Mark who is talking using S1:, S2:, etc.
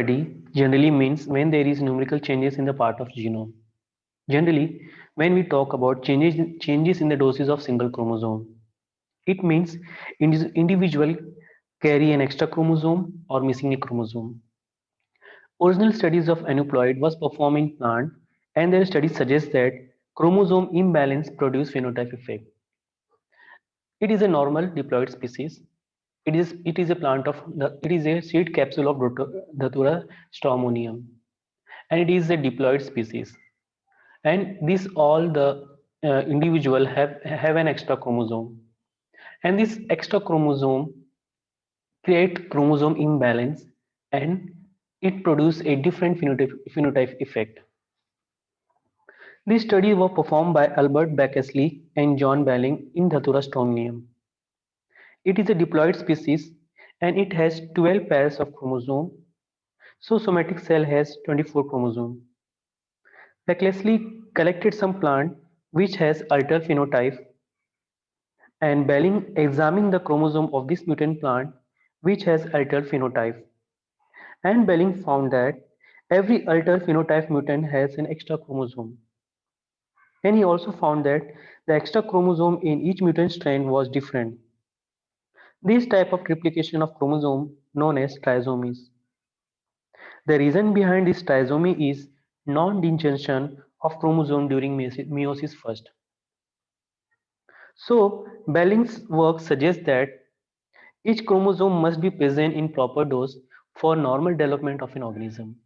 S1: Aneuploidy generally means when there is numerical changes in the part of genome. Generally, when we talk about changes in the doses of single chromosome, it means individual carry an extra chromosome or missing a chromosome. Original studies of aneuploid was performed in plant, and their studies suggest that chromosome imbalance produce phenotype effect. It is a normal diploid species. It is a plant of it is a seed capsule of Datura stramonium, and it is a diploid species. And this all the individual have an extra chromosome, and this extra chromosome create chromosome imbalance, and it produce a different phenotype effect. These studies were performed by Albert Beckesley and John Belling in Datura stramonium. It is a diploid species and it has 12 pairs of chromosome. So somatic cell has 24 chromosome. Beckesley collected some plant which has altered phenotype, and Belling examined the chromosome of this mutant plant which has altered phenotype. And Belling found that every altered phenotype mutant has an extra chromosome. And he also found that the extra chromosome in each mutant strain was different. This type of replication of chromosome known as trisomies. The reason behind this trisomy is non-degeneration of chromosome during meiosis first. So Belling's work suggests that each chromosome must be present in proper dose for normal development of an organism.